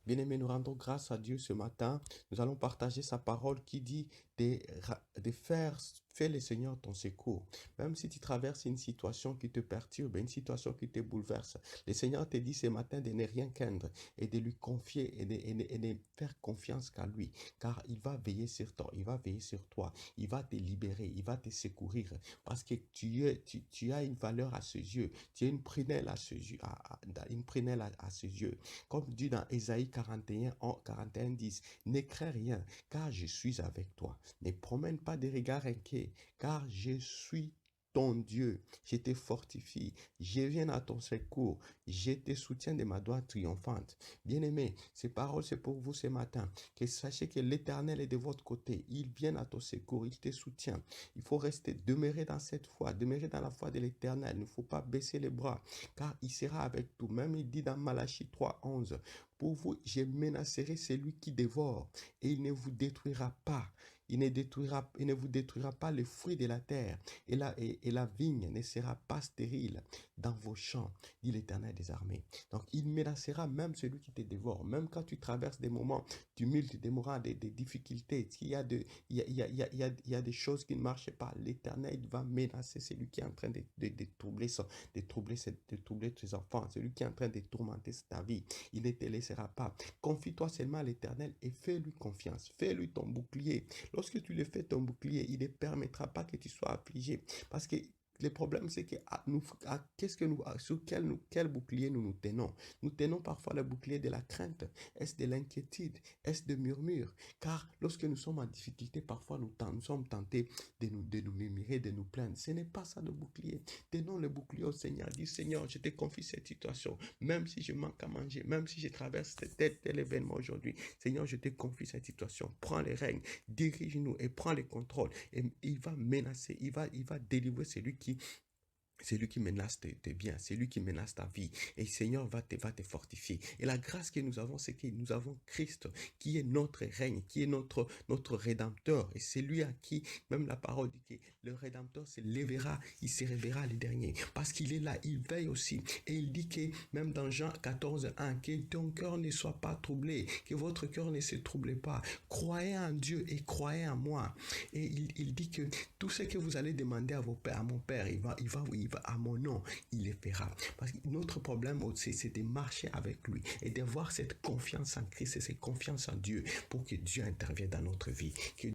Bien-aimés, nous rendons grâce à Dieu ce matin. Nous allons partager sa parole qui dit de fais le Seigneur ton secours. Même si tu traverses une situation qui te perturbe, une situation qui te bouleverse, le Seigneur te dit ce matin de ne rien craindre et de lui confier et de faire confiance qu'à lui, car il va veiller sur toi, il va veiller sur toi, il va te libérer, il va te secourir, parce que tu as une valeur à ses yeux, tu as une prunelle à ses yeux, une prunelle à ses yeux. Comme dit dans Ésaïe 41, 10, ne crains rien, car je suis avec toi. Ne promène pas des regards inquiets, car je suis ton Dieu. Je te fortifie, je viens à ton secours, je te soutiens de ma droite triomphante. Bien-aimé, ces paroles, c'est pour vous ce matin. Que sachez que l'Éternel est de votre côté. Il vient à ton secours, il te soutient. Il faut demeurer dans cette foi, demeurer dans la foi de l'Éternel. Il ne faut pas baisser les bras, car il sera avec tout. Même il dit dans Malachie 3:11, pour vous, je menacerai celui qui dévore, et il ne vous détruira pas. Il ne vous détruira pas les fruits de la terre, et la vigne ne sera pas stérile dans vos champs, dit l'Éternel des armées. Donc, il menacera même celui qui te dévore, même quand tu traverses des moments tumultes, des moments, des difficultés, il y a des choses qui ne marchent pas. L'Éternel va menacer celui qui est en train de troubler tes enfants, celui qui est en train de tourmenter ta vie. Il ne te laissera pas. Confie-toi seulement à l'Éternel et fais-lui confiance. Fais-lui ton bouclier. Lorsque tu le fais ton bouclier, il ne permettra pas que tu sois affligé. Parce que le problème, c'est que sur quel bouclier nous tenons? Nous tenons parfois le bouclier de la crainte. Est-ce de l'inquiétude? Est-ce de murmures? Car lorsque nous sommes en difficulté, parfois nous sommes tentés de nous murmurer, de nous plaindre. Ce n'est pas ça le bouclier. Tenons le bouclier au Seigneur. Dis, Seigneur, je te confie cette situation. Même si je manque à manger, même si je traverse tel événement aujourd'hui, Seigneur, je te confie cette situation. Prends les règnes, dirige-nous et prends le contrôle. Et il va menacer, il va délivrer celui qui menace tes biens, celui qui menace ta vie. Et le Seigneur va te fortifier. Et la grâce que nous avons, c'est que nous avons Christ, qui est notre règne, qui est notre Rédempteur. Et c'est lui à qui, même la parole dit que le Rédempteur se lèvera, il se réveillera le dernier. Parce qu'il est là, il veille aussi. Et il dit que, même dans Jean 14:1, que ton cœur ne soit pas troublé, que votre cœur ne se trouble pas. Croyez en Dieu et croyez en moi. Et il dit que tout ce que vous allez demander à mon Père, il va à mon nom, il le fera. Parce que notre problème aussi, c'est de marcher avec lui et d'avoir cette confiance en Christ et cette confiance en Dieu pour que Dieu intervienne dans notre vie. Que